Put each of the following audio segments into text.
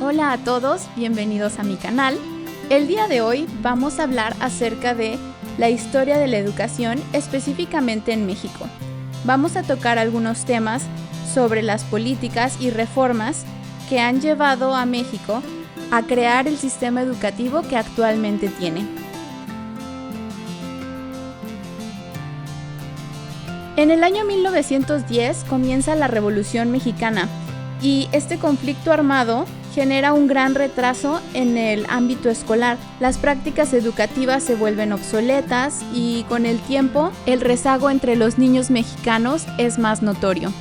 Hola a todos, bienvenidos a mi canal. El día de hoy vamos a hablar acerca de la historia de la educación, específicamente en México. Vamos a tocar algunos temas sobre las políticas y reformas que han llevado a México a crear el sistema educativo que actualmente tiene. En el año 1910 comienza la Revolución Mexicana y este conflicto armado genera un gran retraso en el ámbito escolar. Las prácticas educativas se vuelven obsoletas y con el tiempo el rezago entre los niños mexicanos es más notorio.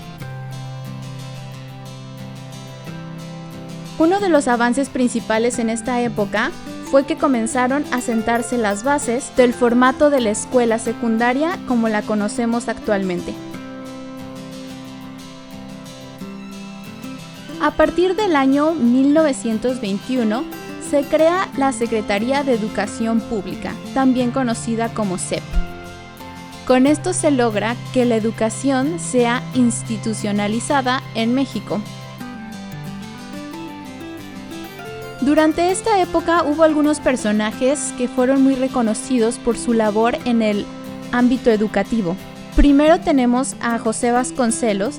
Uno de los avances principales en esta época fue que comenzaron a sentarse las bases del formato de la escuela secundaria como la conocemos actualmente. A partir del año 1921 se crea la Secretaría de Educación Pública, también conocida como SEP. Con esto se logra que la educación sea institucionalizada en México. Durante esta época hubo algunos personajes que fueron muy reconocidos por su labor en el ámbito educativo. Primero tenemos a José Vasconcelos,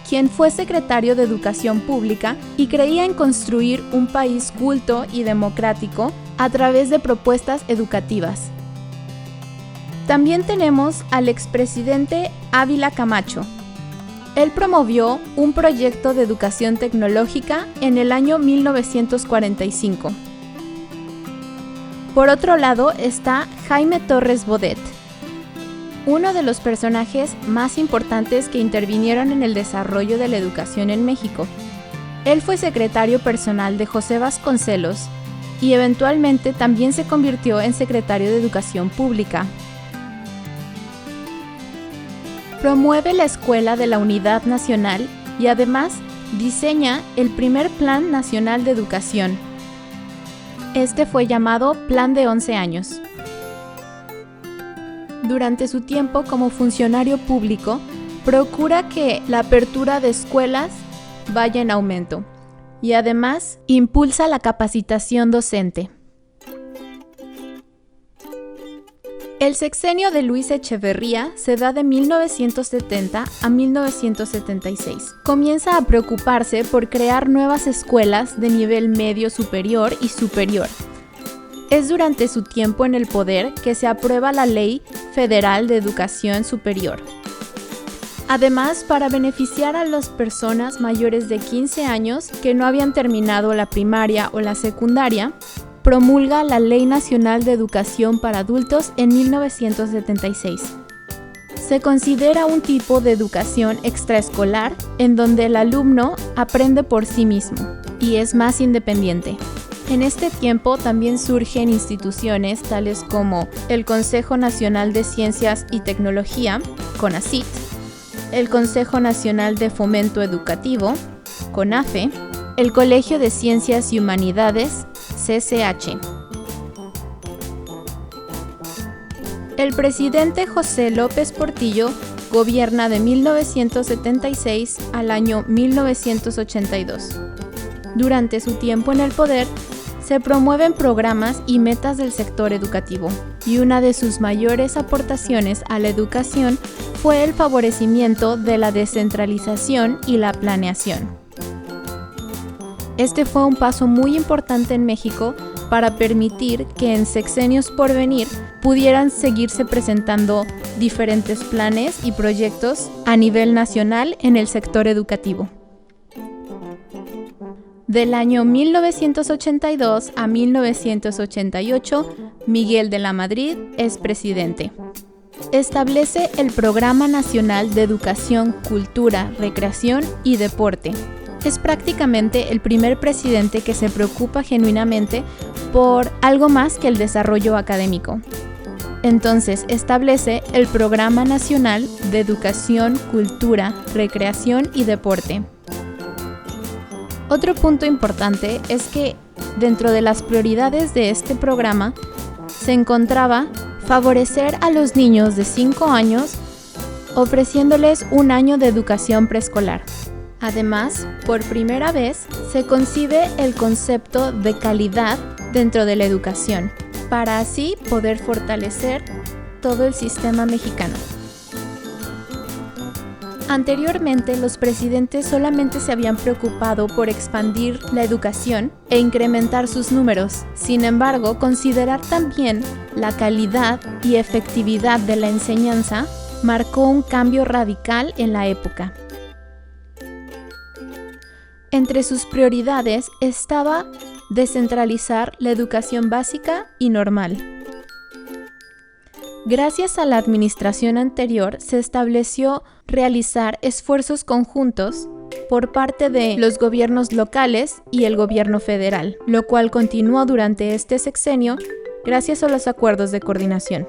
quien fue secretario de Educación Pública y creía en construir un país culto y democrático a través de propuestas educativas. También tenemos al expresidente Ávila Camacho. Él promovió un proyecto de educación tecnológica en el año 1945. Por otro lado está Jaime Torres Bodet, uno de los personajes más importantes que intervinieron en el desarrollo de la educación en México. Él fue secretario personal de José Vasconcelos y eventualmente también se convirtió en secretario de Educación Pública. Promueve la Escuela de la Unidad Nacional y además diseña el primer Plan Nacional de Educación. Este fue llamado Plan de 11 años. Durante su tiempo como funcionario público, procura que la apertura de escuelas vaya en aumento y además impulsa la capacitación docente. El sexenio de Luis Echeverría se da de 1970 a 1976. Comienza a preocuparse por crear nuevas escuelas de nivel medio superior y superior. Es durante su tiempo en el poder que se aprueba la Ley Federal de Educación Superior. Además, para beneficiar a las personas mayores de 15 años que no habían terminado la primaria o la secundaria, promulga la Ley Nacional de Educación para Adultos en 1976. Se considera un tipo de educación extraescolar en donde el alumno aprende por sí mismo y es más independiente. En este tiempo también surgen instituciones tales como el Consejo Nacional de Ciencias y Tecnología, CONACYT, el Consejo Nacional de Fomento Educativo, CONAFE, el Colegio de Ciencias y Humanidades, CCH. El presidente José López Portillo gobierna de 1976 al año 1982. Durante su tiempo en el poder, se promueven programas y metas del sector educativo, y una de sus mayores aportaciones a la educación fue el favorecimiento de la descentralización y la planeación. Este fue un paso muy importante en México para permitir que en sexenios por venir pudieran seguirse presentando diferentes planes y proyectos a nivel nacional en el sector educativo. Del año 1982 a 1988, Miguel de la Madrid es presidente. Establece el Programa Nacional de Educación, Cultura, Recreación y Deporte. Es prácticamente el primer presidente que se preocupa genuinamente por algo más que el desarrollo académico. Entonces establece el Programa Nacional de Educación, Cultura, Recreación y Deporte. Otro punto importante es que dentro de las prioridades de este programa se encontraba favorecer a los niños de 5 años ofreciéndoles un año de educación preescolar. Además, por primera vez, se concibe el concepto de calidad dentro de la educación, para así poder fortalecer todo el sistema mexicano. Anteriormente, los presidentes solamente se habían preocupado por expandir la educación e incrementar sus números. Sin embargo, considerar también la calidad y efectividad de la enseñanza marcó un cambio radical en la época. Entre sus prioridades estaba descentralizar la educación básica y normal. Gracias a la administración anterior, se estableció realizar esfuerzos conjuntos por parte de los gobiernos locales y el gobierno federal, lo cual continuó durante este sexenio gracias a los acuerdos de coordinación.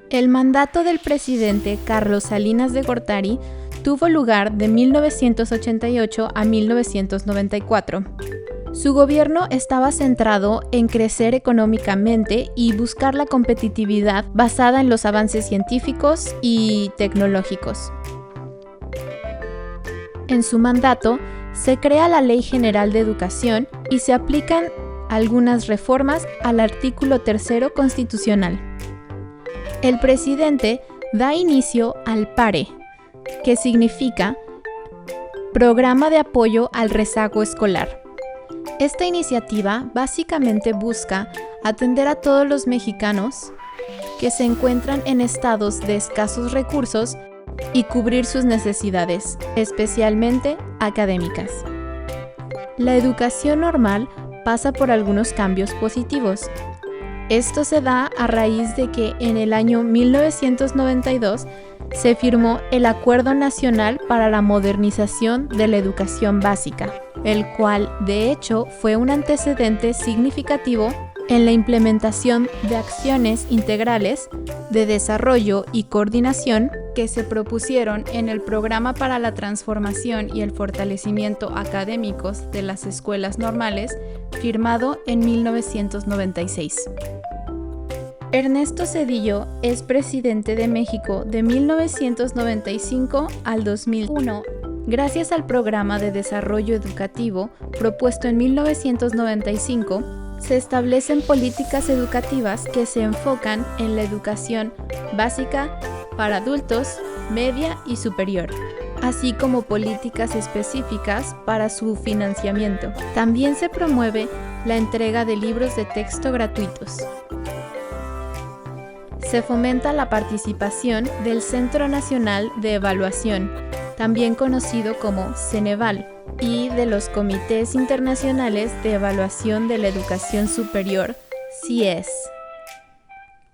El mandato del presidente Carlos Salinas de Gortari tuvo lugar de 1988 a 1994. Su gobierno estaba centrado en crecer económicamente y buscar la competitividad basada en los avances científicos y tecnológicos. En su mandato, se crea la Ley General de Educación y se aplican algunas reformas al artículo 3 constitucional. El presidente da inicio al PARE, que significa Programa de Apoyo al Rezago Escolar. Esta iniciativa básicamente busca atender a todos los mexicanos que se encuentran en estados de escasos recursos y cubrir sus necesidades, especialmente académicas. La educación normal pasa por algunos cambios positivos. Esto se da a raíz de que en el año 1992 se firmó el Acuerdo Nacional para la Modernización de la Educación Básica, el cual, de hecho, fue un antecedente significativo en la implementación de acciones integrales de desarrollo y coordinación que se propusieron en el Programa para la Transformación y el Fortalecimiento Académicos de las Escuelas Normales, firmado en 1996. Ernesto Zedillo es presidente de México de 1995 al 2001. Gracias al Programa de Desarrollo Educativo propuesto en 1995, se establecen políticas educativas que se enfocan en la educación básica para adultos, media y superior, así como políticas específicas para su financiamiento. También se promueve la entrega de libros de texto gratuitos. Se fomenta la participación del Centro Nacional de Evaluación, también conocido como Ceneval, y de los Comités Internacionales de Evaluación de la Educación Superior, CIES.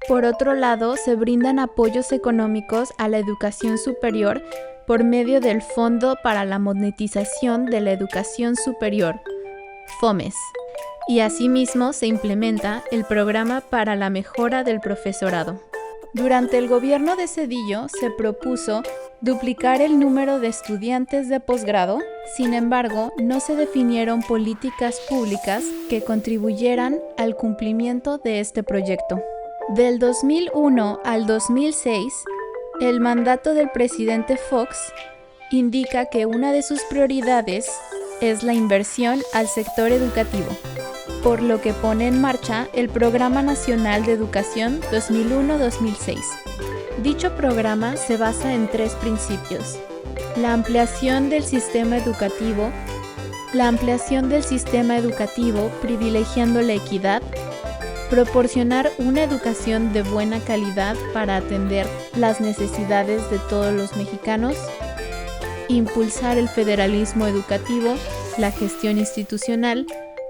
Por otro lado, se brindan apoyos económicos a la educación superior por medio del Fondo para la Monetización de la Educación Superior, FOMES, y asimismo se implementa el Programa para la Mejora del Profesorado. Durante el gobierno de Zedillo se propuso duplicar el número de estudiantes de posgrado, sin embargo, no se definieron políticas públicas que contribuyeran al cumplimiento de este proyecto. Del 2001 al 2006, el mandato del presidente Fox indica que una de sus prioridades es la inversión al sector educativo, por lo que pone en marcha el Programa Nacional de Educación 2001-2006. Dicho programa se basa en 3 principios: la ampliación del sistema educativo privilegiando la equidad, proporcionar una educación de buena calidad para atender las necesidades de todos los mexicanos, impulsar el federalismo educativo, la gestión institucional,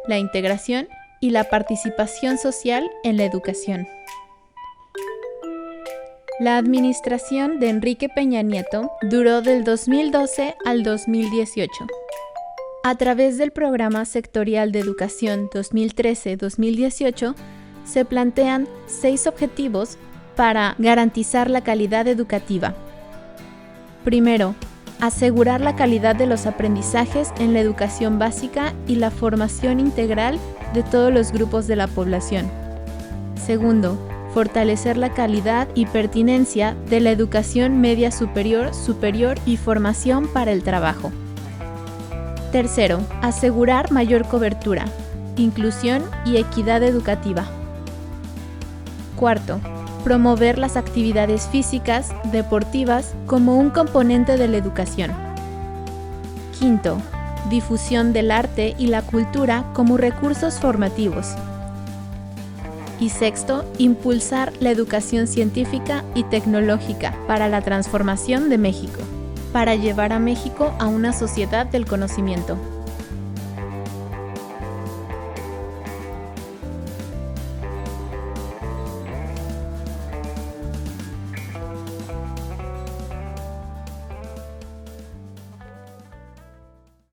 la integración y la participación social en la educación. La administración de Enrique Peña Nieto duró del 2012 al 2018. A través del Programa Sectorial de Educación 2013-2018, se plantean 6 objetivos para garantizar la calidad educativa. Primero, asegurar la calidad de los aprendizajes en la educación básica y la formación integral de todos los grupos de la población. Segundo, fortalecer la calidad y pertinencia de la educación media superior, superior y formación para el trabajo. Tercero, asegurar mayor cobertura, inclusión y equidad educativa. Cuarto, promover las actividades físicas, deportivas, como un componente de la educación. Quinto, difusión del arte y la cultura como recursos formativos. Y sexto, impulsar la educación científica y tecnológica para la transformación de México, para llevar a México a una sociedad del conocimiento.